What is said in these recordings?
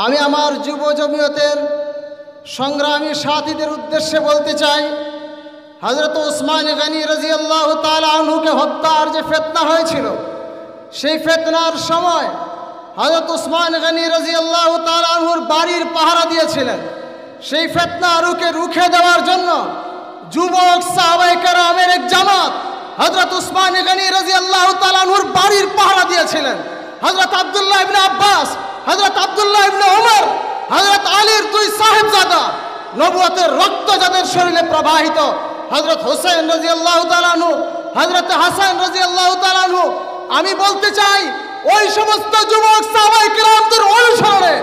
আমি আমার যুব জমিয়তের সংগ্রামী সাথীদের উদ্দেশ্যে বলতে চাই, হযরত উসমান গনি রাদিয়াল্লাহু তাআলা আনহুকে হত্যার যে ফিতনা হয়েছিল, সেই ফিতনার সময় হযরত উসমান গনি রাদিয়াল্লাহু তাআলা আনহুর বাড়ির পাহারা দিয়েছিলেন। সেই ফিতনা রুখে দেওয়ার জন্য যুবক সাহাবায়ে কেরামের এক জামাত হযরত উসমান গনি রাদিয়াল্লাহু তাআলা আনহুর বাড়ির পাহারা দিয়েছিলেন। হযরত আব্দুল্লাহ ইবনে আব্বাস, হযরত আব্দুল্লাহ ইবনে ওমর, হযরত আলীর দুই সাহেবজাদা, নবুয়তের রক্ত যাদের শরীরে প্রবাহিত, হযরত হোসেন রাদিয়াল্লাহু তাআলা আনহু, হযরত হাসান রাদিয়াল্লাহু তাআলা আনহু। আমি বলতে চাই, ওই সমস্ত যুবক সাহাবায়ে কেরামদের অনুসরণে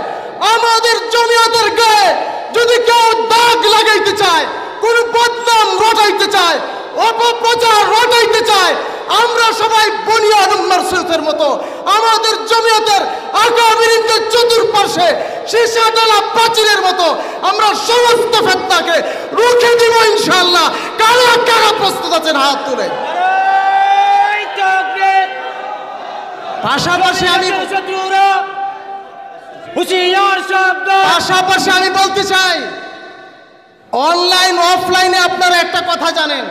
আমাদের জমিয়তের গায়ে যদি কেউ দাগ লাগাইতে চায়, কোন বদনাম রটাইতে চায়, অপপ্রচার রটাইতে চায়, আমরা সবাই বুনিয়াদ মারসুসের মতো আমাদের জমিয়তের আকাবিরিনদের চতুর্পাশে সীসাডালা প্রাচীরের মতো আমরা সমস্ত ফিতনাকে রুখে দিব ইনশাআল্লাহ। কারা কারা প্রস্তুত আছেন হাত তুলে? পাশাপাশি আমি বলতে চাই, অনলাইন অফলাইনে আপনারা একটা কথা জানেন,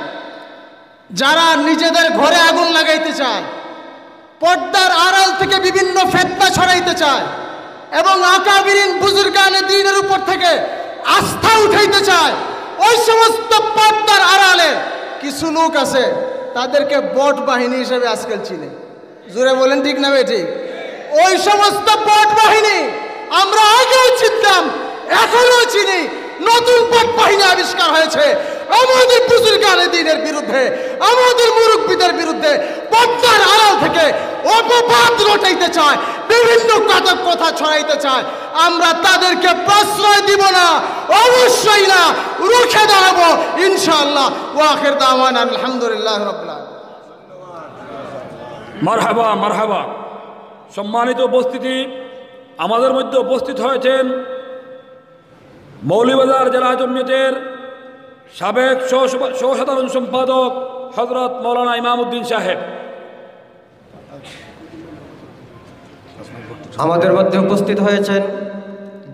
যারা নিজেদের ঘরে আগুন লাগাইতে চায়, পর্দার আড়াল থেকে বিভিন্ন ফিতনা ছড়াইতে চায় এবং আকাবিরিন বুজুর্গানে দ্বীনের উপর থেকে আস্থা উঠাইতে চায়, ওই সমস্ত পর্দার আড়ালে কিছু লোক আছে, তাদেরকে বট বাহিনী হিসেবে আজকাল চিনে। জোরে বলেন ঠিক না ভাই? ঠিক। ওই সমস্ত বট বাহিনী আমরা আগেও চিনতাম, এখনো চিনি। নতুন বট বাহিনী আবিষ্কার হয়েছে আমাদের বুজুর্গানে দ্বীনের বিরুদ্ধে, আমাদের মুরব্বীদের বিরুদ্ধে। পর্দার আড়াল থেকে অপবাদ রটাইতে চায়, বিভিন্ন কথা ছড়াইতে চায়। আমরা তাদেরকে প্রশ্রয় দিব না, অবশ্যই না, রুখে দাঁড়াবো ইনশাআল্লাহ। ওয়া আখির দাওয়ানা আলহামদুলিল্লাহি রাব্বিল আলামিন। মারহাবা মারহাবা। সম্মানিত উপস্থিতি, আমাদের মধ্যে উপস্থিত হয়েছেন মৌলভীবাজার জেলা জমিয়তের সাবেক সহ-সাধারণ সম্পাদক হযরত মাওলানা ইমাম উদ্দিন সাহেব। আমাদের মধ্যে উপস্থিত হয়েছেন